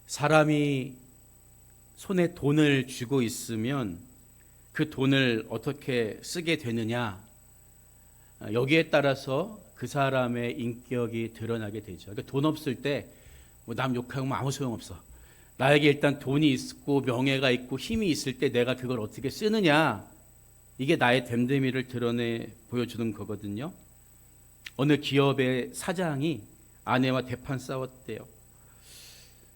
사람이 손에 돈을 쥐고 있으면 그 돈을 어떻게 쓰게 되느냐, 여기에 따라서 그 사람의 인격이 드러나게 되죠. 그러니까 돈 없을 때 뭐 남 욕하면 아무 소용없어. 나에게 일단 돈이 있고 명예가 있고 힘이 있을 때 내가 그걸 어떻게 쓰느냐, 이게 나의 됨됨이를 드러내 보여주는 거거든요. 어느 기업의 사장이 아내와 대판 싸웠대요.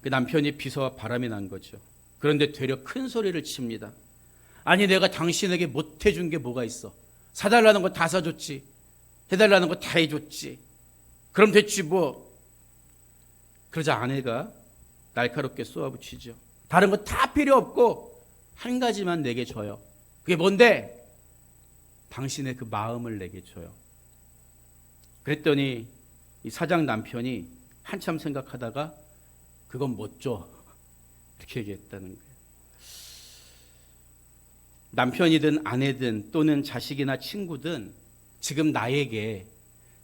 그 남편이 비서와 바람이 난 거죠. 그런데 되려 큰 소리를 칩니다. 아니, 내가 당신에게 못 해준 게 뭐가 있어? 사달라는 거 다 사줬지. 해달라는 거 다 해줬지. 그럼 됐지 뭐. 그러자 아내가 날카롭게 쏘아붙이죠. 다른 거 다 필요 없고 한 가지만 내게 줘요. 그게 뭔데? 당신의 그 마음을 내게 줘요. 그랬더니 이 사장 남편이 한참 생각하다가 그건 못 줘, 이렇게 얘기했다는 거예요. 남편이든 아내든 또는 자식이나 친구든 지금 나에게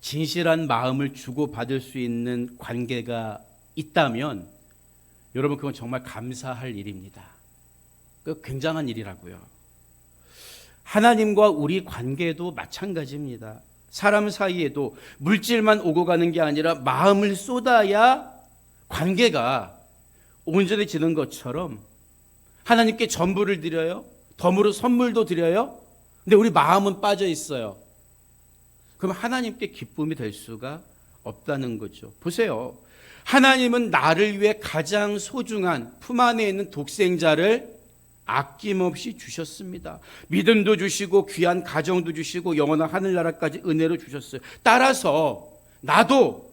진실한 마음을 주고받을 수 있는 관계가 있다면 여러분, 그건 정말 감사할 일입니다. 그 굉장한 일이라고요. 하나님과 우리 관계도 마찬가지입니다. 사람 사이에도 물질만 오고 가는 게 아니라 마음을 쏟아야 관계가 온전해지는 것처럼 하나님께 전부를 드려요. 덤으로 선물도 드려요. 근데 우리 마음은 빠져 있어요. 그럼 하나님께 기쁨이 될 수가 없다는 거죠. 보세요. 하나님은 나를 위해 가장 소중한 품 안에 있는 독생자를 아낌없이 주셨습니다. 믿음도 주시고 귀한 가정도 주시고 영원한 하늘나라까지 은혜로 주셨어요. 따라서 나도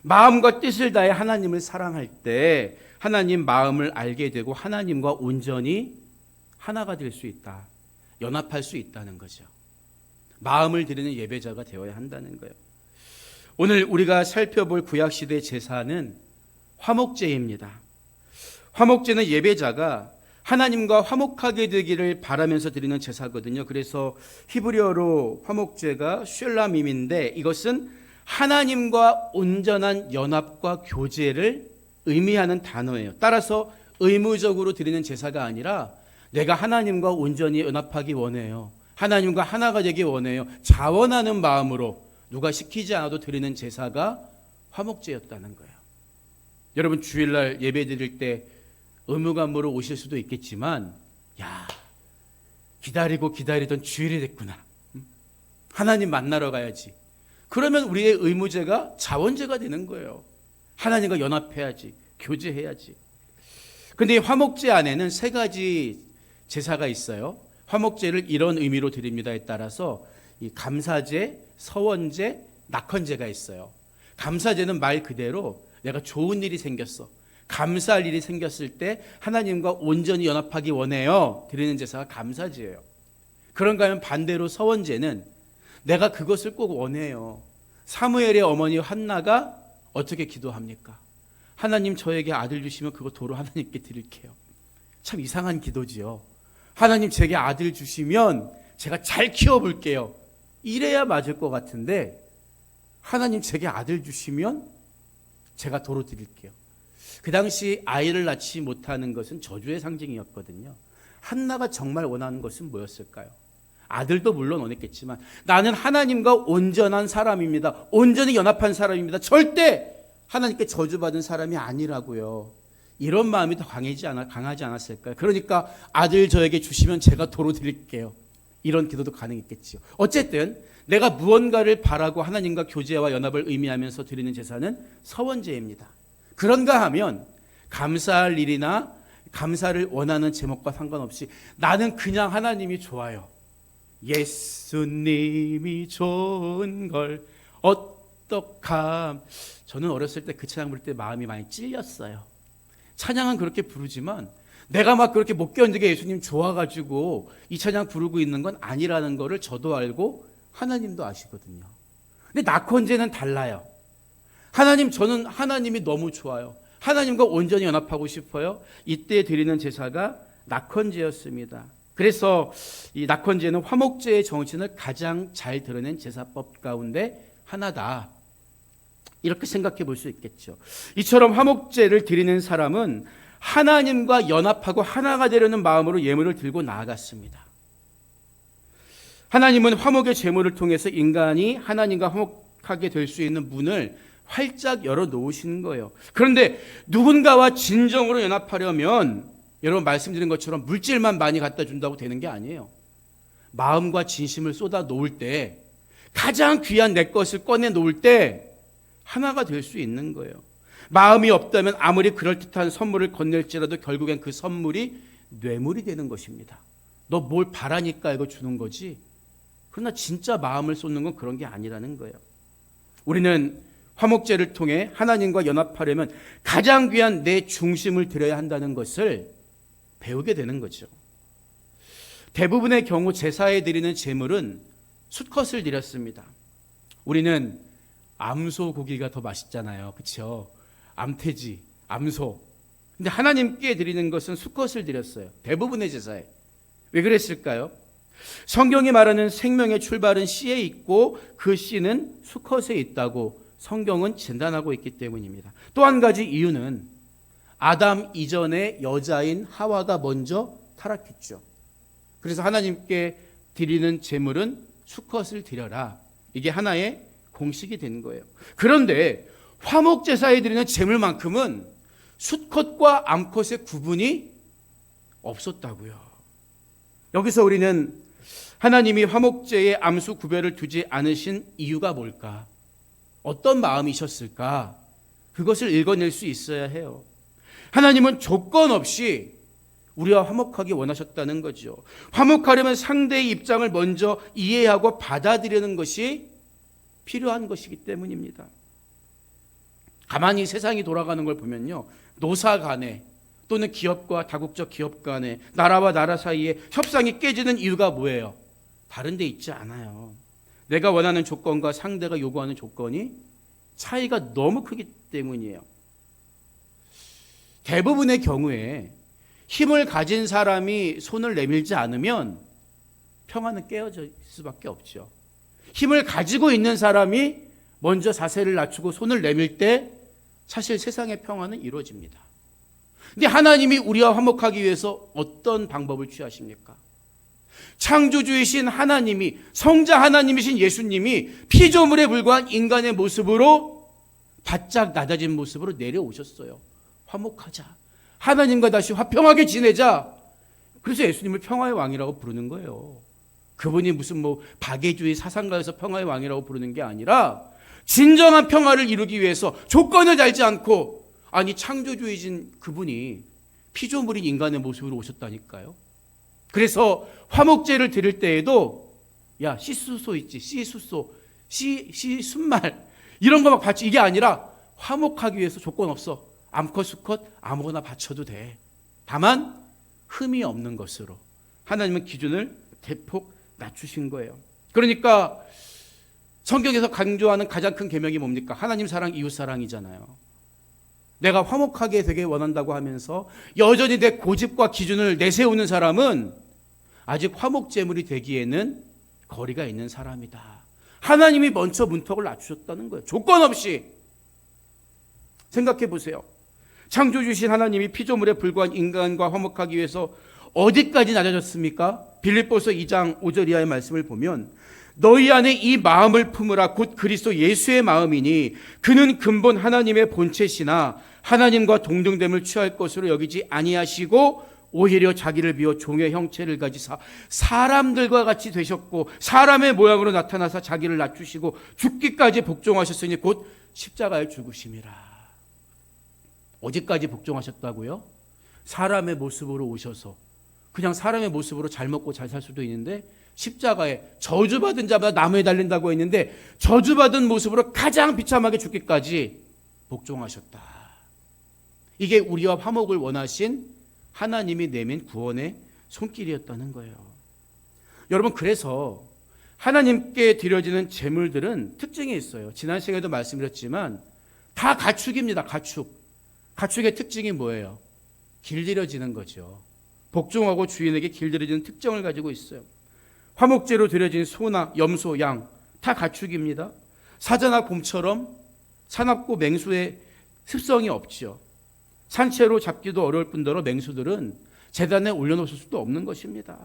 마음과 뜻을 다해 하나님을 사랑할 때 하나님 마음을 알게 되고 하나님과 온전히 하나가 될 수 있다. 연합할 수 있다는 거죠. 마음을 드리는 예배자가 되어야 한다는 거예요. 오늘 우리가 살펴볼 구약시대 제사는 화목제입니다. 화목제는 예배자가 하나님과 화목하게 되기를 바라면서 드리는 제사거든요. 그래서 히브리어로 화목제가 쉘라밈인데 이것은 하나님과 온전한 연합과 교제를 의미하는 단어예요. 따라서 의무적으로 드리는 제사가 아니라 내가 하나님과 온전히 연합하기 원해요. 하나님과 하나가 되기 원해요. 자원하는 마음으로 누가 시키지 않아도 드리는 제사가 화목제였다는 거예요. 여러분, 주일날 예배 드릴 때 의무감으로 오실 수도 있겠지만, 야, 기다리고 기다리던 주일이 됐구나. 하나님 만나러 가야지. 그러면 우리의 의무제가 자원제가 되는 거예요. 하나님과 연합해야지, 교제해야지. 그런데 이 화목제 안에는 세 가지 제사가 있어요. 화목제를 이런 의미로 드립니다에 따라서 이 감사제, 서원제, 낙헌제가 있어요. 감사제는 말 그대로 내가 좋은 일이 생겼어, 감사할 일이 생겼을 때 하나님과 온전히 연합하기 원해요. 드리는 제사가 감사제예요. 그런가 하면 반대로 서원제는 내가 그것을 꼭 원해요. 사무엘의 어머니 한나가 어떻게 기도합니까? 하나님, 저에게 아들 주시면 그거 도로 하나님께 드릴게요. 참 이상한 기도지요. 하나님, 제게 아들 주시면 제가 잘 키워볼게요. 이래야 맞을 것 같은데, 하나님, 제게 아들 주시면 제가 도로 드릴게요. 그 당시 아이를 낳지 못하는 것은 저주의 상징이었거든요. 한나가 정말 원하는 것은 뭐였을까요? 아들도 물론 원했겠지만, 나는 하나님과 온전한 사람입니다. 온전히 연합한 사람입니다. 절대 하나님께 저주받은 사람이 아니라고요. 이런 마음이 더 강하지 않았을까요? 그러니까 아들 저에게 주시면 제가 도로 드릴게요. 이런 기도도 가능했겠지요. 어쨌든 내가 무언가를 바라고 하나님과 교제와 연합을 의미하면서 드리는 제사는 서원제입니다. 그런가 하면 감사할 일이나 감사를 원하는 제목과 상관없이 나는 그냥 하나님이 좋아요. 예수님이 좋은 걸 어떡함. 저는 어렸을 때 그 찬양 부를 때 마음이 많이 찔렸어요. 찬양은 그렇게 부르지만 내가 막 그렇게 못 견디게 예수님 좋아가지고 이 찬양 부르고 있는 건 아니라는 거를 저도 알고 하나님도 아시거든요. 근데 낙헌제는 달라요. 하나님, 저는 하나님이 너무 좋아요. 하나님과 온전히 연합하고 싶어요. 이때 드리는 제사가 낙헌제였습니다. 그래서 이 낙헌제는 화목제의 정신을 가장 잘 드러낸 제사법 가운데 하나다. 이렇게 생각해 볼 수 있겠죠. 이처럼 화목제를 드리는 사람은 하나님과 연합하고 하나가 되려는 마음으로 예물을 들고 나아갔습니다. 하나님은 화목의 제물을 통해서 인간이 하나님과 화목하게 될 수 있는 문을 활짝 열어놓으신 거예요. 그런데 누군가와 진정으로 연합하려면 여러분 말씀드린 것처럼 물질만 많이 갖다 준다고 되는 게 아니에요. 마음과 진심을 쏟아 놓을 때, 가장 귀한 내 것을 꺼내 놓을 때 하나가 될 수 있는 거예요. 마음이 없다면 아무리 그럴듯한 선물을 건넬지라도 결국엔 그 선물이 뇌물이 되는 것입니다. 너 뭘 바라니까 이거 주는 거지. 그러나 진짜 마음을 쏟는 건 그런 게 아니라는 거예요. 우리는 화목제를 통해 하나님과 연합하려면 가장 귀한 내 중심을 드려야 한다는 것을 배우게 되는 거죠. 대부분의 경우 제사에 드리는 제물은 수컷을 드렸습니다. 우리는 암소 고기가 더 맛있잖아요. 그렇죠? 암돼지, 암소. 근데 하나님께 드리는 것은 수컷을 드렸어요. 대부분의 제사에. 왜 그랬을까요? 성경이 말하는 생명의 출발은 씨에 있고 그 씨는 수컷에 있다고 성경은 진단하고 있기 때문입니다. 또 한 가지 이유는 아담 이전에 여자인 하와가 먼저 타락했죠. 그래서 하나님께 드리는 제물은 수컷을 드려라. 이게 하나의 공식이 된 거예요. 그런데 화목제사에 드리는 제물만큼은 수컷과 암컷의 구분이 없었다고요. 여기서 우리는 하나님이 화목제에 암수 구별을 두지 않으신 이유가 뭘까? 어떤 마음이셨을까? 그것을 읽어낼 수 있어야 해요. 하나님은 조건 없이 우리와 화목하기 원하셨다는 거죠. 화목하려면 상대의 입장을 먼저 이해하고 받아들이는 것이 필요한 것이기 때문입니다. 가만히 세상이 돌아가는 걸 보면요, 노사 간에 또는 기업과 다국적 기업 간에 나라와 나라 사이에 협상이 깨지는 이유가 뭐예요? 다른 데 있지 않아요. 내가 원하는 조건과 상대가 요구하는 조건이 차이가 너무 크기 때문이에요. 대부분의 경우에 힘을 가진 사람이 손을 내밀지 않으면 평화는 깨어질 수밖에 없죠. 힘을 가지고 있는 사람이 먼저 자세를 낮추고 손을 내밀 때 사실 세상의 평화는 이루어집니다. 근데 하나님이 우리와 화목하기 위해서 어떤 방법을 취하십니까? 창조주이신 하나님이, 성자 하나님이신 예수님이 피조물에 불과한 인간의 모습으로 바짝 낮아진 모습으로 내려오셨어요. 화목하자. 하나님과 다시 화평하게 지내자. 그래서 예수님을 평화의 왕이라고 부르는 거예요. 그분이 무슨 박애주의 사상가에서 평화의 왕이라고 부르는 게 아니라 진정한 평화를 이루기 위해서 조건을 달지 않고, 아니 창조주이신 그분이 피조물인 인간의 모습으로 오셨다니까요. 그래서 화목제를 드릴 때에도 야 씨수소 있지, 씨수소, 씨순말 이런 거 막 바치, 이게 아니라 화목하기 위해서 조건 없어. 암컷 수컷 아무거나 바쳐도 돼. 다만 흠이 없는 것으로 하나님은 기준을 대폭 낮추신 거예요. 그러니까 성경에서 강조하는 가장 큰 계명이 뭡니까? 하나님 사랑, 이웃 사랑이잖아요. 내가 화목하게 되게 원한다고 하면서 여전히 내 고집과 기준을 내세우는 사람은 아직 화목제물이 되기에는 거리가 있는 사람이다. 하나님이 먼저 문턱을 낮추셨다는 거예요. 조건 없이. 생각해 보세요. 창조주신 하나님이 피조물에 불과한 인간과 화목하기 위해서 어디까지 낮아졌습니까? 빌립보서 2장 5절 이하의 말씀을 보면 너희 안에 이 마음을 품으라 곧 그리스도 예수의 마음이니 그는 근본 하나님의 본체시나 하나님과 동등됨을 취할 것으로 여기지 아니하시고 오히려 자기를 비워 종의 형체를 가지사 사람들과 같이 되셨고 사람의 모양으로 나타나사 자기를 낮추시고 죽기까지 복종하셨으니 곧 십자가에 죽으심이라. 어디까지 복종하셨다고요? 사람의 모습으로 오셔서 그냥 사람의 모습으로 잘 먹고 잘 살 수도 있는데 십자가에 저주받은 자마다 나무에 달린다고 했는데 저주받은 모습으로 가장 비참하게 죽기까지 복종하셨다. 이게 우리와 화목을 원하신 하나님이 내민 구원의 손길이었다는 거예요. 여러분, 그래서 하나님께 드려지는 제물들은 특징이 있어요. 지난 시간에도 말씀드렸지만 다 가축입니다. 가축의 특징이 뭐예요? 길들여지는 거죠. 복종하고 주인에게 길들여지는 특징을 가지고 있어요. 화목제로 드려진 소나 염소, 양 다 가축입니다. 사자나 곰처럼 사납고 맹수의 습성이 없죠. 산채로 잡기도 어려울 뿐더러 맹수들은 제단에 올려놓을 수도 없는 것입니다.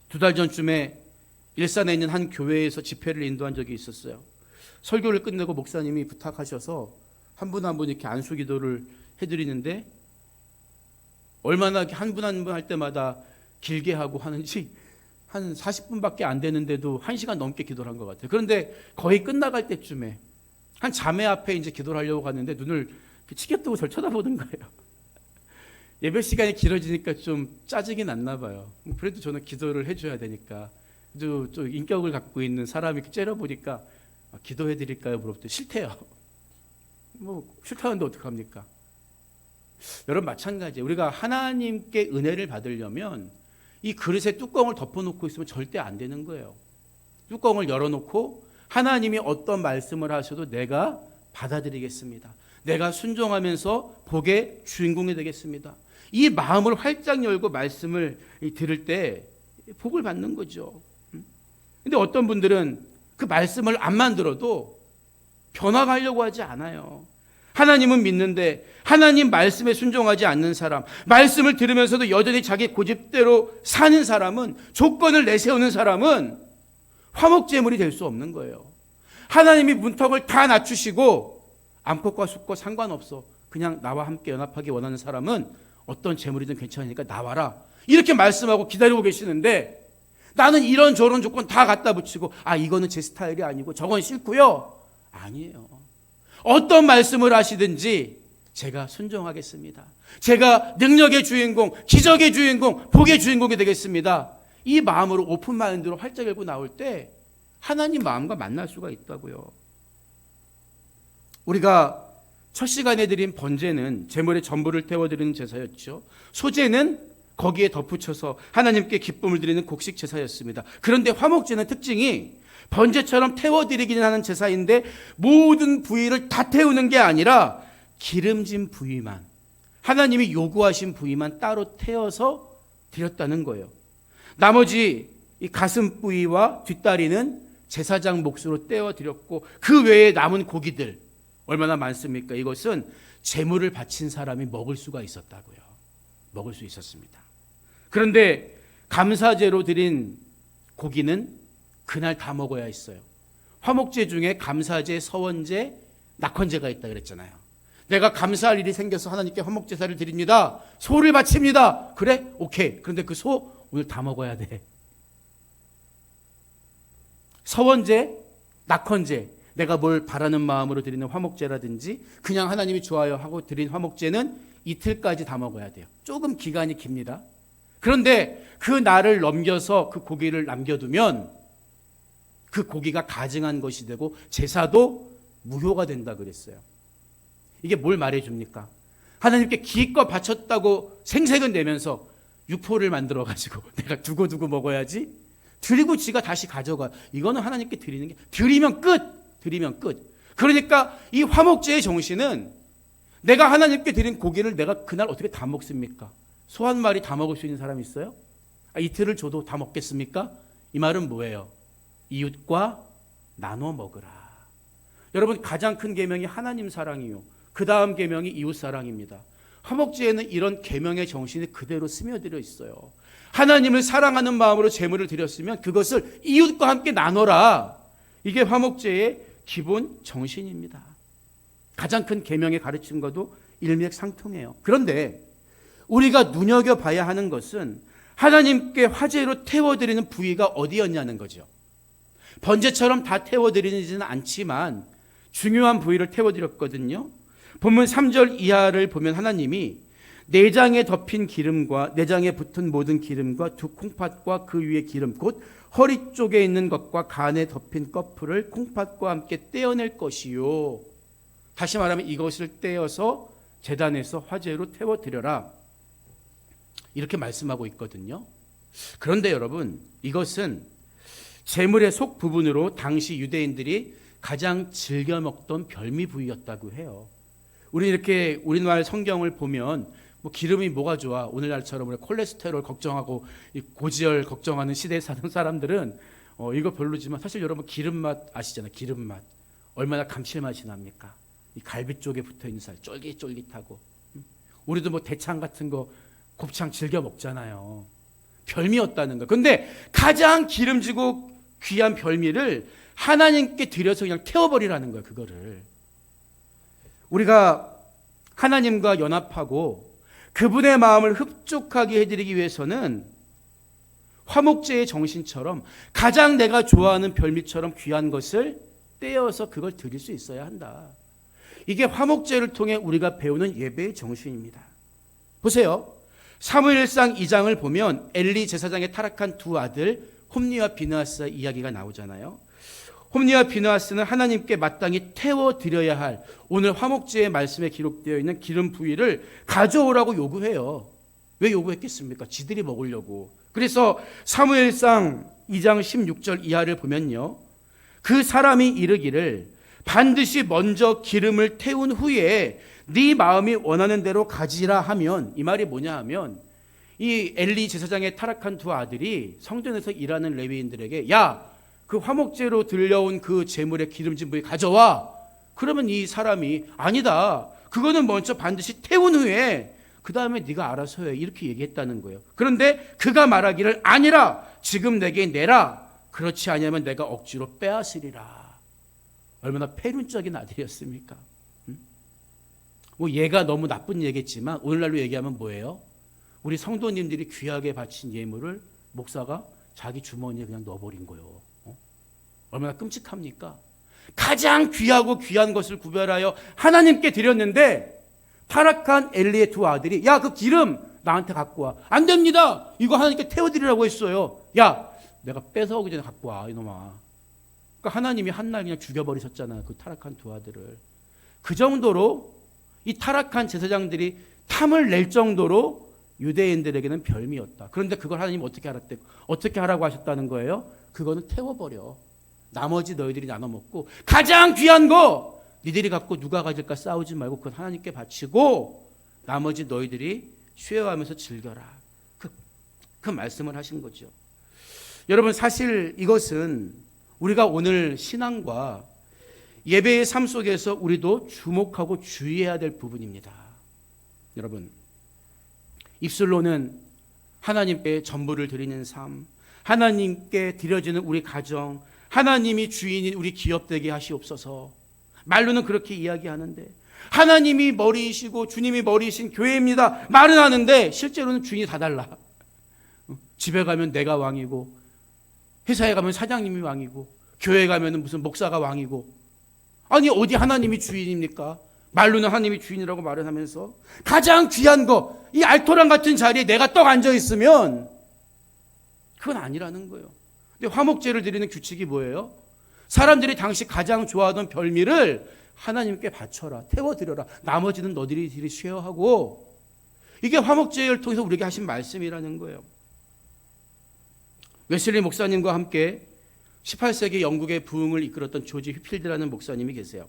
2달 전쯤에 일산에 있는 한 교회에서 집회를 인도한 적이 있었어요. 설교를 끝내고 목사님이 부탁하셔서 한 분 한 분 이렇게 안수 기도를 해드리는데 얼마나 한 분 한 분 할 때마다 길게 하고 하는지 한 40분밖에 안 되는데도 1시간 넘게 기도를 한 것 같아요. 그런데 거의 끝나갈 때쯤에 한 자매 앞에 이제 기도를 하려고 갔는데 눈을 치켜뜨고 저를 쳐다보는 거예요. 예배 시간이 길어지니까 좀 짜증이 났나 봐요. 그래도 저는 기도를 해줘야 되니까. 좀 인격을 갖고 있는 사람이 째려보니까 기도해 드릴까요? 물어봤더니 싫대요. 뭐 싫다는데 어떡합니까? 여러분 마찬가지예요. 우리가 하나님께 은혜를 받으려면 이 그릇에 뚜껑을 덮어놓고 있으면 절대 안 되는 거예요. 뚜껑을 열어놓고 하나님이 어떤 말씀을 하셔도 내가 받아들이겠습니다. 내가 순종하면서 복의 주인공이 되겠습니다. 이 마음을 활짝 열고 말씀을 들을 때 복을 받는 거죠. 근데 어떤 분들은 그 말씀을 안만 들어도 변화가려고 하지 않아요. 하나님은 믿는데 하나님 말씀에 순종하지 않는 사람, 말씀을 들으면서도 여전히 자기 고집대로 사는 사람은, 조건을 내세우는 사람은 화목제물이 될 수 없는 거예요. 하나님이 문턱을 다 낮추시고 암컷과 숫과 상관없어, 그냥 나와 함께 연합하기 원하는 사람은 어떤 제물이든 괜찮으니까 나와라, 이렇게 말씀하고 기다리고 계시는데 나는 이런 저런 조건 다 갖다 붙이고 이거는 제 스타일이 아니고 저건 싫고요. 아니에요. 어떤 말씀을 하시든지 제가 순종하겠습니다. 제가 능력의 주인공, 기적의 주인공, 복의 주인공이 되겠습니다. 이 마음으로 오픈 마인드로 활짝 열고 나올 때 하나님 마음과 만날 수가 있다고요. 우리가 첫 시간에 드린 번제는 제물의 전부를 태워드리는 제사였죠. 소제는 거기에 덧붙여서 하나님께 기쁨을 드리는 곡식 제사였습니다. 그런데 화목제는 특징이 번제처럼 태워드리기는 하는 제사인데 모든 부위를 다 태우는 게 아니라 기름진 부위만, 하나님이 요구하신 부위만 따로 태워서 드렸다는 거예요. 나머지 이 가슴 부위와 뒷다리는 제사장 몫으로 떼어드렸고 그 외에 남은 고기들 얼마나 많습니까? 이것은 제물을 바친 사람이 먹을 수가 있었다고요. 먹을 수 있었습니다. 그런데 감사제로 드린 고기는 그날 다 먹어야 했어요. 화목제 중에 감사제, 서원제, 낙헌제가 있다 그랬잖아요. 내가 감사할 일이 생겨서 하나님께 화목제사를 드립니다. 소를 바칩니다. 그래? 오케이. 그런데 그 소 오늘 다 먹어야 돼. 서원제, 낙헌제, 내가 뭘 바라는 마음으로 드리는 화목제라든지 그냥 하나님이 좋아요 하고 드린 화목제는 이틀까지 다 먹어야 돼요. 조금 기간이 깁니다. 그런데 그 날을 넘겨서 그 고기를 남겨두면 그 고기가 가증한 것이 되고 제사도 무효가 된다 그랬어요. 이게 뭘 말해줍니까? 하나님께 기껏 바쳤다고 생색은 내면서 육포를 만들어가지고 내가 두고두고 먹어야지, 드리고 지가 다시 가져가. 이거는 하나님께 드리는 게, 드리면 끝. 그러니까 이 화목제의 정신은 내가 하나님께 드린 고기를 내가 그날 어떻게 다 먹습니까? 소 한 마리 다 먹을 수 있는 사람이 있어요? 이틀을 줘도 다 먹겠습니까? 이 말은 뭐예요? 이웃과 나눠 먹으라. 여러분, 가장 큰 계명이 하나님 사랑이요, 그 다음 계명이 이웃 사랑입니다. 화목제에는 이런 계명의 정신이 그대로 스며들어 있어요. 하나님을 사랑하는 마음으로 제물을 드렸으면 그것을 이웃과 함께 나눠라. 이게 화목제의 기본 정신입니다. 가장 큰 계명의 가르침과도 일맥상통해요. 그런데 우리가 눈여겨봐야 하는 것은 하나님께 화제로 태워드리는 부위가 어디였냐는 거죠. 번제처럼 다 태워드리지는 않지만 중요한 부위를 태워드렸거든요. 본문 3절 이하를 보면 하나님이 내장에 덮인 기름과 내장에 붙은 모든 기름과 두 콩팥과 그 위에 기름 곧 허리 쪽에 있는 것과 간에 덮인 꺼풀을 콩팥과 함께 떼어낼 것이요. 다시 말하면 이것을 떼어서 제단에서 화제로 태워드려라, 이렇게 말씀하고 있거든요. 그런데 여러분, 이것은 제물의 속 부분으로 당시 유대인들이 가장 즐겨 먹던 별미 부위였다고 해요. 우리 이렇게 우리나라 성경을 보면 뭐 기름이 뭐가 좋아? 오늘날처럼 우리 콜레스테롤 걱정하고 이 고지혈 걱정하는 시대에 사는 사람들은 이거 별로지만 사실 여러분 기름 맛 아시잖아요. 기름 맛 얼마나 감칠맛이 납니까? 이 갈비 쪽에 붙어 있는 살 쫄깃쫄깃하고. 우리도 뭐 대창 같은 거 곱창 즐겨 먹잖아요. 별미였다는 거. 근데 가장 기름지고 귀한 별미를 하나님께 드려서 그냥 태워버리라는 거예요. 그거를 우리가 하나님과 연합하고 그분의 마음을 흡족하게 해드리기 위해서는 화목제의 정신처럼 가장 내가 좋아하는 별미처럼 귀한 것을 떼어서 그걸 드릴 수 있어야 한다. 이게 화목제를 통해 우리가 배우는 예배의 정신입니다. 보세요. 사무엘상 2장을 보면 엘리 제사장의 타락한 두 아들 홈니와 비느하스 이야기가 나오잖아요. 홈니와 비느하스는 하나님께 마땅히 태워드려야 할 오늘 화목제의 말씀에 기록되어 있는 기름 부위를 가져오라고 요구해요. 왜 요구했겠습니까? 지들이 먹으려고. 그래서 사무엘상 2장 16절 이하를 보면요. 그 사람이 이르기를 반드시 먼저 기름을 태운 후에 네 마음이 원하는 대로 가지라 하면, 이 말이 뭐냐 하면 이 엘리 제사장의 타락한 두 아들이 성전에서 일하는 레위인들에게 야, 그 화목제로 들려온 그 제물의 기름진 부위 가져와. 그러면 이 사람이 아니다, 그거는 먼저 반드시 태운 후에 그 다음에 네가 알아서 해, 이렇게 얘기했다는 거예요. 그런데 그가 말하기를 아니라 지금 내게 내라, 그렇지 아니하면 내가 억지로 빼앗으리라. 얼마나 패륜적인 아들이었습니까? 뭐 얘가 너무 나쁜 얘기겠지만 오늘날로 얘기하면 뭐예요? 우리 성도님들이 귀하게 바친 예물을 목사가 자기 주머니에 그냥 넣어버린 거예요. 얼마나 끔찍합니까? 가장 귀하고 귀한 것을 구별하여 하나님께 드렸는데 타락한 엘리의 두 아들이 야, 그 기름 나한테 갖고 와. 안 됩니다. 이거 하나님께 태워드리라고 했어요. 야, 내가 뺏어오기 전에 갖고 와, 이놈아. 그러니까 하나님이 한날 그냥 죽여버리셨잖아요. 그 타락한 두 아들을. 그 정도로 이 타락한 제사장들이 탐을 낼 정도로 유대인들에게는 별미였다. 그런데 그걸 하나님 어떻게 알았대? 어떻게 하라고 하셨다는 거예요? 그거는 태워버려. 나머지 너희들이 나눠 먹고 가장 귀한 거 니들이 갖고 누가 가질까 싸우지 말고 그건 하나님께 바치고 나머지 너희들이 쉐어하면서 즐겨라. 그 말씀을 하신 거죠. 여러분, 사실 이것은 우리가 오늘 신앙과 예배의 삶 속에서 우리도 주목하고 주의해야 될 부분입니다. 여러분, 입술로는 하나님께 전부를 드리는 삶, 하나님께 드려지는 우리 가정, 하나님이 주인인 우리 기업 되게 하시옵소서. 말로는 그렇게 이야기하는데 하나님이 머리이시고 주님이 머리이신 교회입니다. 말은 하는데 실제로는 주인이 다 달라. 집에 가면 내가 왕이고, 회사에 가면 사장님이 왕이고, 교회에 가면 무슨 목사가 왕이고. 아니 어디 하나님이 주인입니까? 말로는 하나님이 주인이라고 말을 하면서 가장 귀한 거, 이 알토란 같은 자리에 내가 떡 앉아 있으면 그건 아니라는 거예요. 근데 화목제를 드리는 규칙이 뭐예요? 사람들이 당시 가장 좋아하던 별미를 하나님께 바쳐라, 태워드려라. 나머지는 너희들이 쉐어하고. 이게 화목제를 통해서 우리에게 하신 말씀이라는 거예요. 웨슬리 목사님과 함께 18세기 영국의 부흥을 이끌었던 조지 휘필드라는 목사님이 계세요.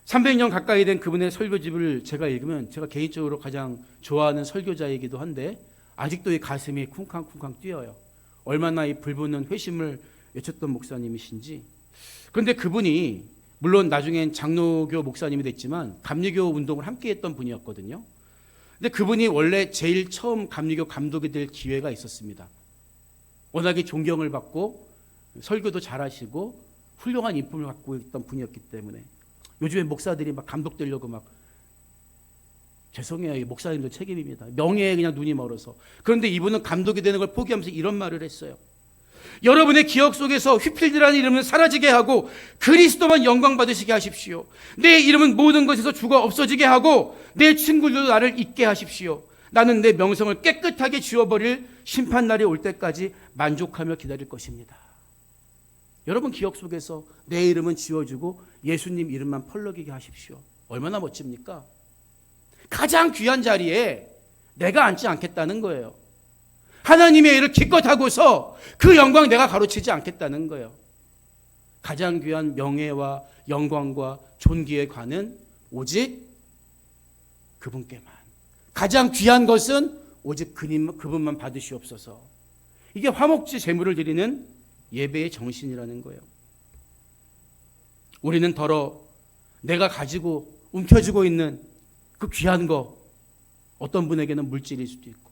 300년 가까이 된 그분의 설교집을 제가 읽으면 제가 개인적으로 가장 좋아하는 설교자이기도 한데 아직도 이 가슴이 쿵쾅쿵쾅 뛰어요. 얼마나 이 불붙는 회심을 외쳤던 목사님이신지. 그런데 그분이 물론 나중엔 장로교 목사님이 됐지만 감리교 운동을 함께 했던 분이었거든요. 근데 그분이 원래 제일 처음 감리교 감독이 될 기회가 있었습니다. 워낙에 존경을 받고 설교도 잘하시고 훌륭한 인품을 갖고 있던 분이었기 때문에 요즘에 목사들이 막 감독되려고 막, 죄송해요, 목사님도 책임입니다. 명예에 그냥 눈이 멀어서. 그런데 이분은 감독이 되는 걸 포기하면서 이런 말을 했어요. 여러분의 기억 속에서 휘필드라는 이름은 사라지게 하고 그리스도만 영광 받으시게 하십시오. 내 이름은 모든 것에서 죽어 없어지게 하고 내 친구들도 나를 잊게 하십시오. 나는 내 명성을 깨끗하게 지워버릴 심판날이 올 때까지 만족하며 기다릴 것입니다. 여러분 기억 속에서 내 이름은 지워지고 예수님 이름만 펄럭이게 하십시오. 얼마나 멋집니까? 가장 귀한 자리에 내가 앉지 않겠다는 거예요. 하나님의 일을 기껏 하고서 그 영광 내가 가로채지 않겠다는 거예요. 가장 귀한 명예와 영광과 존귀에 관은 오직 그분께만. 가장 귀한 것은 오직 그분만 받으시옵소서. 이게 화목제 제물을 드리는 예배의 정신이라는 거예요. 우리는 더러 내가 가지고 움켜쥐고 있는 그 귀한 거, 어떤 분에게는 물질일 수도 있고,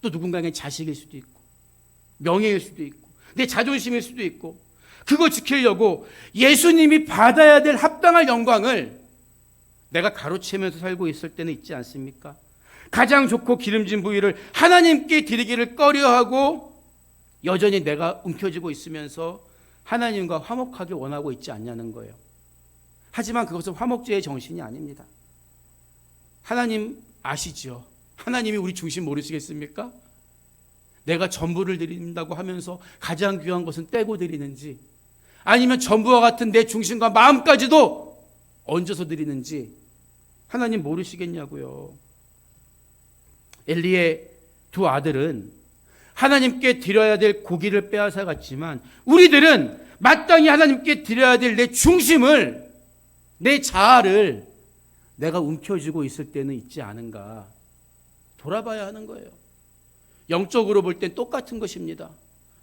또 누군가에게는 자식일 수도 있고, 명예일 수도 있고, 내 자존심일 수도 있고, 그거 지키려고 예수님이 받아야 될 합당할 영광을 내가 가로채면서 살고 있을 때는 있지 않습니까? 가장 좋고 기름진 부위를 하나님께 드리기를 꺼려하고 여전히 내가 움켜쥐고 있으면서 하나님과 화목하게 원하고 있지 않냐는 거예요. 하지만 그것은 화목제의 정신이 아닙니다. 하나님 아시죠? 하나님이 우리 중심 모르시겠습니까? 내가 전부를 드린다고 하면서 가장 귀한 것은 떼고 드리는지, 아니면 전부와 같은 내 중심과 마음까지도 얹어서 드리는지 하나님 모르시겠냐고요. 엘리의 두 아들은 하나님께 드려야 될 고기를 빼앗아 갔지만 우리들은 마땅히 하나님께 드려야 될 내 중심을, 내 자아를 내가 움켜쥐고 있을 때는 있지 않은가 돌아봐야 하는 거예요. 영적으로 볼 땐 똑같은 것입니다.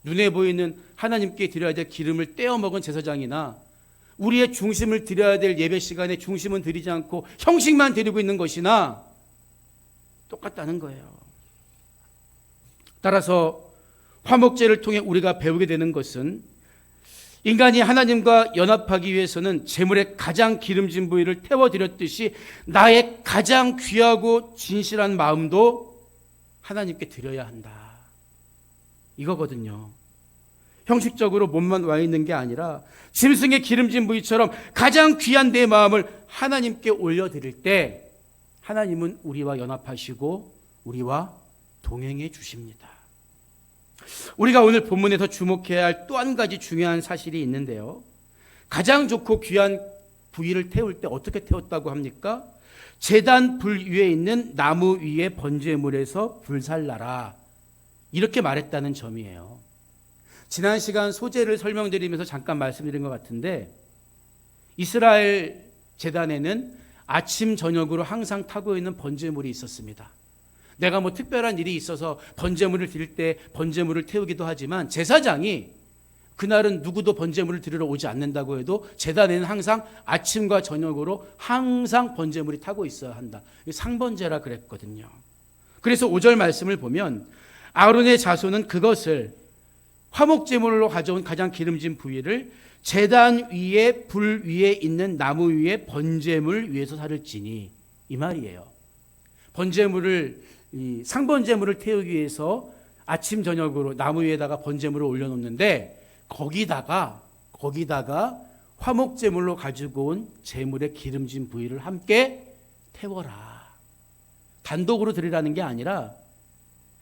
눈에 보이는 하나님께 드려야 될 기름을 떼어 먹은 제사장이나 우리의 중심을 드려야 될 예배 시간에 중심은 드리지 않고 형식만 드리고 있는 것이나 똑같다는 거예요. 따라서 화목제를 통해 우리가 배우게 되는 것은 인간이 하나님과 연합하기 위해서는 제물의 가장 기름진 부위를 태워드렸듯이 나의 가장 귀하고 진실한 마음도 하나님께 드려야 한다. 이거거든요. 형식적으로 몸만 와 있는 게 아니라 짐승의 기름진 부위처럼 가장 귀한 내 마음을 하나님께 올려드릴 때 하나님은 우리와 연합하시고 우리와 동행해 주십니다. 우리가 오늘 본문에서 주목해야 할 또 한 가지 중요한 사실이 있는데요. 가장 좋고 귀한 부위를 태울 때 어떻게 태웠다고 합니까? 제단 불 위에 있는 나무 위에 번제물에서 불살라라, 이렇게 말했다는 점이에요. 지난 시간 소제를 설명드리면서 잠깐 말씀드린 것 같은데, 이스라엘 제단에는 아침 저녁으로 항상 타고 있는 번제물이 있었습니다. 내가 뭐 특별한 일이 있어서 번제물을 드릴 때 번제물을 태우기도 하지만 제사장이 그날은 누구도 번제물을 드리러 오지 않는다고 해도 제단에는 항상 아침과 저녁으로 항상 번제물이 타고 있어야 한다. 상번제라 그랬거든요. 그래서 5절 말씀을 보면 아론의 자손은 그것을 화목제물로 가져온 가장 기름진 부위를 제단 위에 불 위에 있는 나무 위에 번제물 위에서 살을지니, 이 말이에요. 번제물을, 이 상번제물을 태우기 위해서 아침 저녁으로 나무 위에다가 번제물을 올려놓는데 거기다가 화목제물로 가지고 온 제물의 기름진 부위를 함께 태워라. 단독으로 드리라는 게 아니라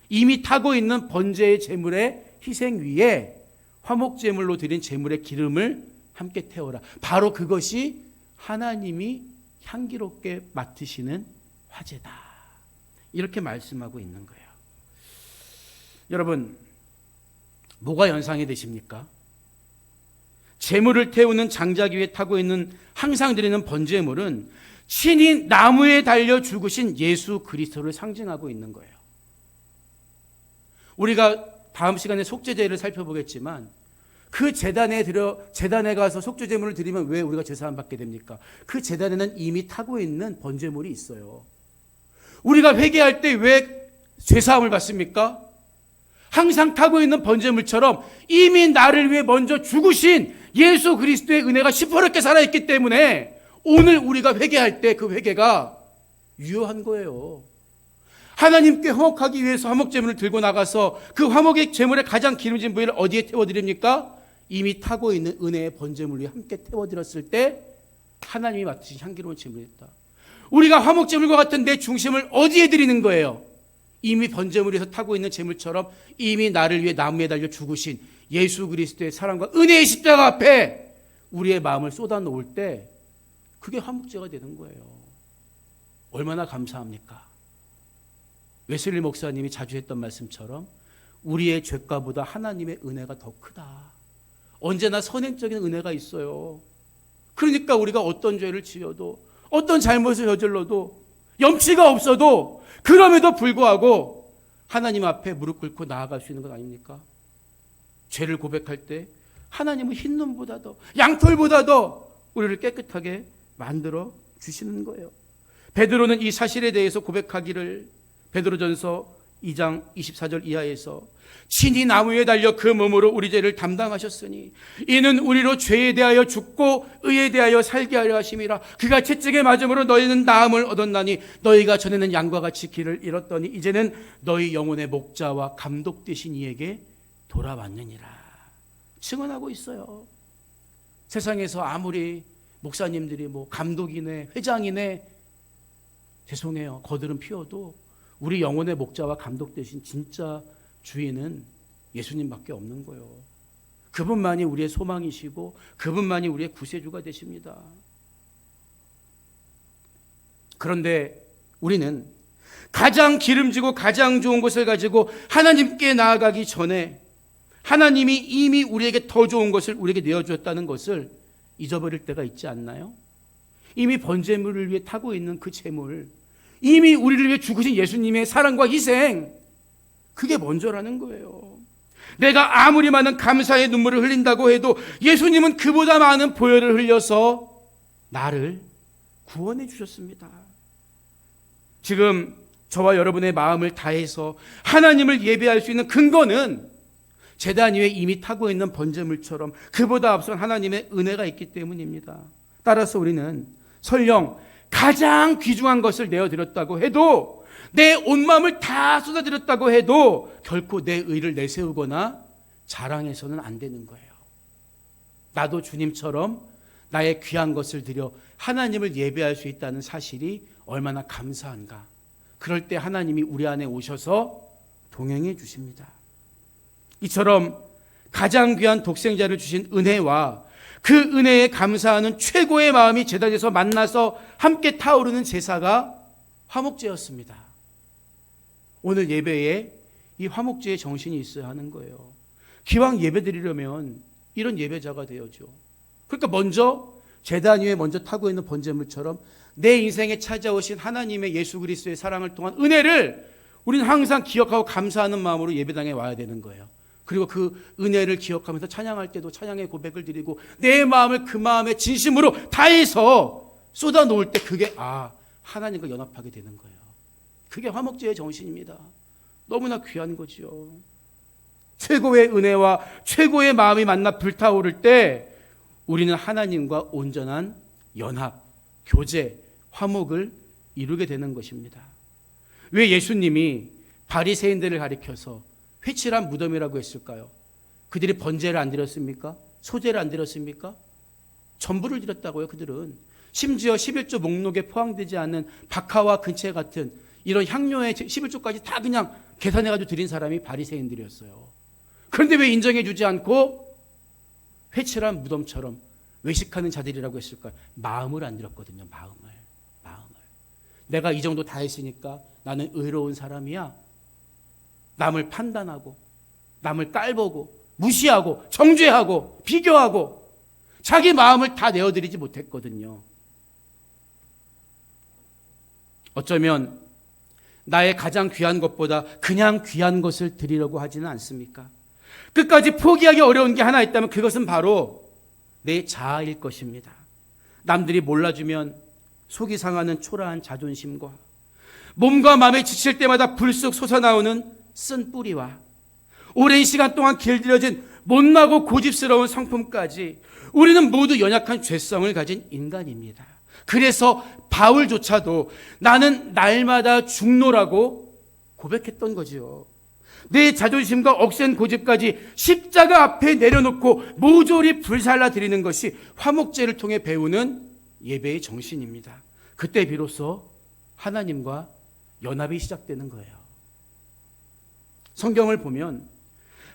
이미 타고 있는 번제의 제물의 희생 위에 화목제물로 드린 제물의 기름을 함께 태워라. 바로 그것이 하나님이 향기롭게 맡으시는 화제다. 이렇게 말씀하고 있는 거예요. 여러분, 뭐가 연상이 되십니까? 제물을 태우는 장작 위에 타고 있는 항상 드리는 번제물은 친히 나무에 달려 죽으신 예수 그리스도를 상징하고 있는 거예요. 우리가 다음 시간에 속죄제를 살펴보겠지만 그 제단에 가서 속죄제물을 드리면 왜 우리가 제사함 받게 됩니까? 그 제단에는 이미 타고 있는 번제물이 있어요. 우리가 회개할 때 왜 죄사함을 받습니까? 항상 타고 있는 번제물처럼 이미 나를 위해 먼저 죽으신 예수 그리스도의 은혜가 시퍼렇게 살아있기 때문에 오늘 우리가 회개할 때 그 회개가 유효한 거예요. 하나님께 화목하기 위해서 화목제물을 들고 나가서 그 화목의 제물의 가장 기름진 부위를 어디에 태워드립니까? 이미 타고 있는 은혜의 번제물 위에 함께 태워드렸을 때 하나님이 맡으신 향기로운 제물이었다. 우리가 화목제물과 같은 내 중심을 어디에 드리는 거예요? 이미 번제물에서 타고 있는 제물처럼 이미 나를 위해 나무에 달려 죽으신 예수 그리스도의 사랑과 은혜의 십자가 앞에 우리의 마음을 쏟아놓을 때 그게 화목제가 되는 거예요. 얼마나 감사합니까? 웨슬리 목사님이 자주 했던 말씀처럼 우리의 죄가보다 하나님의 은혜가 더 크다. 언제나 선행적인 은혜가 있어요. 그러니까 우리가 어떤 죄를 지어도, 어떤 잘못을 저질러도, 염치가 없어도, 그럼에도 불구하고 하나님 앞에 무릎 꿇고 나아갈 수 있는 것 아닙니까? 죄를 고백할 때 하나님은 흰눈보다도, 양털보다도 우리를 깨끗하게 만들어 주시는 거예요. 베드로는 이 사실에 대해서 고백하기를, 베드로전서 2장 24절 이하에서 친히 나무에 달려 그 몸으로 우리 죄를 담당하셨으니 이는 우리로 죄에 대하여 죽고 의에 대하여 살게 하려 하심이라. 그가 채찍에 맞음으로 너희는 나음을 얻었나니 너희가 전에는 양과 같이 길을 잃었더니 이제는 너희 영혼의 목자와 감독 되신 이에게 돌아왔느니라. 증언하고 있어요. 세상에서 아무리 목사님들이 감독이네 회장이네 죄송해요 거들은 피워도 우리 영혼의 목자와 감독 되신 진짜 주인은 예수님밖에 없는 거예요. 그분만이 우리의 소망이시고 그분만이 우리의 구세주가 되십니다. 그런데 우리는 가장 기름지고 가장 좋은 것을 가지고 하나님께 나아가기 전에 하나님이 이미 우리에게 더 좋은 것을 우리에게 내어주었다는 것을 잊어버릴 때가 있지 않나요? 이미 번제물을 위해 타고 있는 그 제물, 이미 우리를 위해 죽으신 예수님의 사랑과 희생, 그게 먼저라는 거예요. 내가 아무리 많은 감사의 눈물을 흘린다고 해도 예수님은 그보다 많은 보혈을 흘려서 나를 구원해 주셨습니다. 지금 저와 여러분의 마음을 다해서 하나님을 예배할 수 있는 근거는 제단 위에 이미 타고 있는 번제물처럼 그보다 앞선 하나님의 은혜가 있기 때문입니다. 따라서 우리는 설령 가장 귀중한 것을 내어드렸다고 해도, 내 온 마음을 다 쏟아드렸다고 해도 결코 내 의를 내세우거나 자랑해서는 안 되는 거예요. 나도 주님처럼 나의 귀한 것을 드려 하나님을 예배할 수 있다는 사실이 얼마나 감사한가. 그럴 때 하나님이 우리 안에 오셔서 동행해 주십니다. 이처럼 가장 귀한 독생자를 주신 은혜와 그 은혜에 감사하는 최고의 마음이 제단에서 만나서 함께 타오르는 제사가 화목제였습니다. 오늘 예배에 이 화목제의 정신이 있어야 하는 거예요. 기왕 예배 드리려면 이런 예배자가 되어죠. 그러니까 먼저 제단 위에 먼저 타고 있는 번제물처럼 내 인생에 찾아오신 하나님의 예수 그리스도의 사랑을 통한 은혜를 우리는 항상 기억하고 감사하는 마음으로 예배당에 와야 되는 거예요. 그리고 그 은혜를 기억하면서 찬양할 때도 찬양의 고백을 드리고 내 마음을 그 마음에 진심으로 다해서 쏟아 놓을 때 그게 하나님과 연합하게 되는 거예요. 그게 화목제의 정신입니다. 너무나 귀한 거지요. 최고의 은혜와 최고의 마음이 만나 불타오를 때 우리는 하나님과 온전한 연합, 교제, 화목을 이루게 되는 것입니다. 왜 예수님이 바리새인들을 가리켜서 회칠한 무덤이라고 했을까요? 그들이 번제를 안 드렸습니까? 소제를 안 드렸습니까? 전부를 드렸다고요. 그들은 심지어 11조 목록에 포함되지 않는 박하와 근체 같은 이런 향료의 11조까지 다 그냥 계산해가지고 드린 사람이 바리새인들이었어요. 그런데 왜 인정해 주지 않고 회칠한 무덤처럼 외식하는 자들이라고 했을까요? 마음을 안 드렸거든요. 마음을. 내가 이 정도 다 했으니까 나는 의로운 사람이야. 남을 판단하고 남을 깔보고 무시하고 정죄하고 비교하고 자기 마음을 다 내어드리지 못했거든요. 어쩌면 나의 가장 귀한 것보다 그냥 귀한 것을 드리려고 하지는 않습니까? 끝까지 포기하기 어려운 게 하나 있다면 그것은 바로 내 자아일 것입니다. 남들이 몰라주면 속이 상하는 초라한 자존심과 몸과 마음에 지칠 때마다 불쑥 솟아나오는 쓴 뿌리와 오랜 시간 동안 길들여진 못나고 고집스러운 성품까지 우리는 모두 연약한 죄성을 가진 인간입니다. 그래서 바울조차도 나는 날마다 죽노라고 고백했던 거지요. 내 자존심과 억센 고집까지 십자가 앞에 내려놓고 모조리 불살라 드리는 것이 화목제를 통해 배우는 예배의 정신입니다. 그때 비로소 하나님과 연합이 시작되는 거예요. 성경을 보면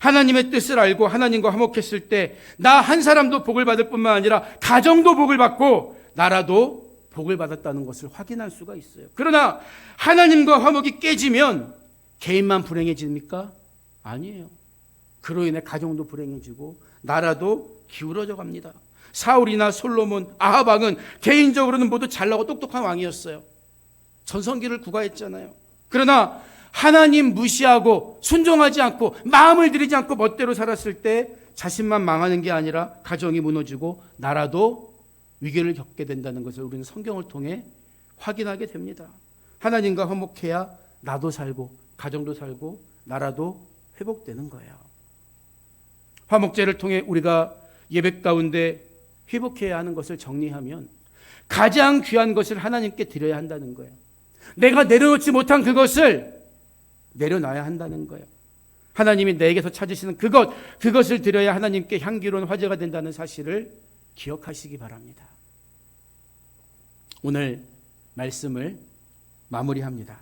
하나님의 뜻을 알고 하나님과 화목했을 때 나 한 사람도 복을 받을 뿐만 아니라 가정도 복을 받고 나라도 복을 받았다는 것을 확인할 수가 있어요. 그러나 하나님과 화목이 깨지면 개인만 불행해집니까? 아니에요. 그로 인해 가정도 불행해지고 나라도 기울어져 갑니다. 사울이나 솔로몬, 아합 왕은 개인적으로는 모두 잘나고 똑똑한 왕이었어요. 전성기를 구가했잖아요. 그러나 하나님 무시하고 순종하지 않고 마음을 들이지 않고 멋대로 살았을 때 자신만 망하는 게 아니라 가정이 무너지고 나라도 위기를 겪게 된다는 것을 우리는 성경을 통해 확인하게 됩니다. 하나님과 화목해야 나도 살고 가정도 살고 나라도 회복되는 거예요. 화목제를 통해 우리가 예배 가운데 회복해야 하는 것을 정리하면 가장 귀한 것을 하나님께 드려야 한다는 거예요. 내가 내려놓지 못한 그것을 내려놔야 한다는 거예요. 하나님이 내게서 찾으시는 그것을 드려야 하나님께 향기로운 화제가 된다는 사실을 기억하시기 바랍니다. 오늘 말씀을 마무리합니다.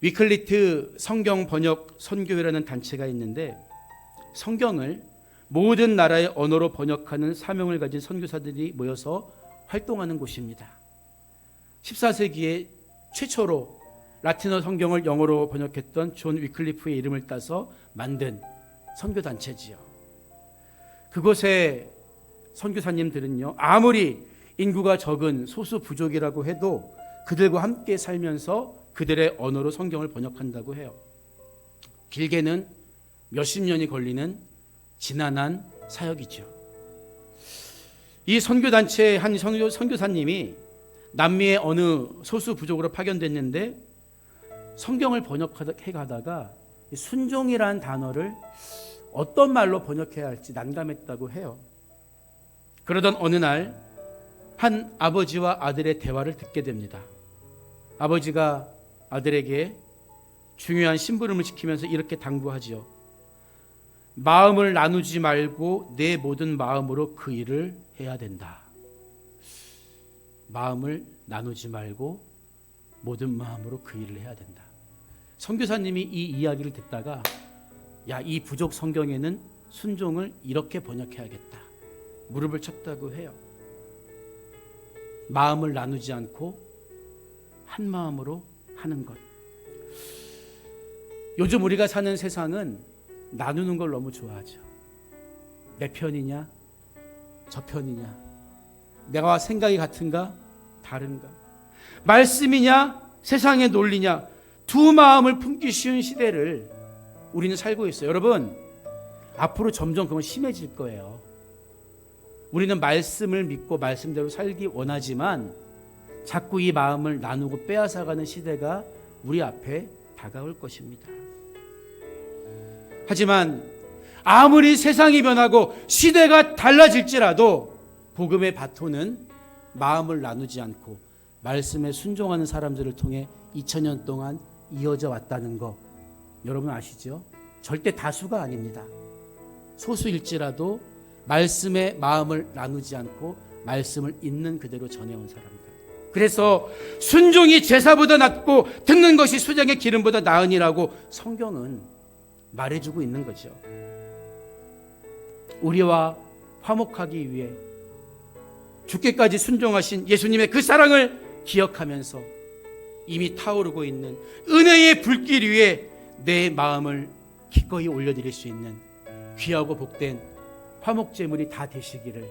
위클리트 성경 번역 선교회라는 단체가 있는데 성경을 모든 나라의 언어로 번역하는 사명을 가진 선교사들이 모여서 활동하는 곳입니다. 14세기에 최초로 라틴어 성경을 영어로 번역했던 존 위클리프의 이름을 따서 만든 선교단체지요. 그곳의 선교사님들은요, 아무리 인구가 적은 소수 부족이라고 해도 그들과 함께 살면서 그들의 언어로 성경을 번역한다고 해요. 길게는 몇십 년이 걸리는 지난한 사역이죠. 이 선교단체의 한 선교사님이 남미의 어느 소수 부족으로 파견됐는데 성경을 번역해 가다가 순종이라는 단어를 어떤 말로 번역해야 할지 난감했다고 해요. 그러던 어느 날 한 아버지와 아들의 대화를 듣게 됩니다. 아버지가 아들에게 중요한 심부름을 지키면서 이렇게 당부하지요. 마음을 나누지 말고 내 모든 마음으로 그 일을 해야 된다. 마음을 나누지 말고 모든 마음으로 그 일을 해야 된다. 선교사님이 이 이야기를 듣다가 이 부족 성경에는 순종을 이렇게 번역해야겠다. 무릎을 쳤다고 해요. 마음을 나누지 않고 한 마음으로 하는 것. 요즘 우리가 사는 세상은 나누는 걸 너무 좋아하죠. 내 편이냐 저 편이냐, 내가 생각이 같은가 다른가, 말씀이냐 세상의 논리냐, 두 마음을 품기 쉬운 시대를 우리는 살고 있어요. 여러분, 앞으로 점점 그건 심해질 거예요. 우리는 말씀을 믿고 말씀대로 살기 원하지만 자꾸 이 마음을 나누고 빼앗아가는 시대가 우리 앞에 다가올 것입니다. 하지만 아무리 세상이 변하고 시대가 달라질지라도 복음의 바톤은 마음을 나누지 않고 말씀에 순종하는 사람들을 통해 2000년 동안 이어져 왔다는 거 여러분 아시죠? 절대 다수가 아닙니다. 소수일지라도 말씀에 마음을 나누지 않고 말씀을 있는 그대로 전해온 사람들. 그래서 순종이 제사보다 낫고 듣는 것이 수장의 기름보다 나으니라고 성경은 말해주고 있는 거죠. 우리와 화목하기 위해 죽기까지 순종하신 예수님의 그 사랑을 기억하면서 이미 타오르고 있는 은혜의 불길 위에 내 마음을 기꺼이 올려드릴 수 있는 귀하고 복된 화목제물이 다 되시기를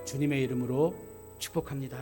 주님의 이름으로 축복합니다.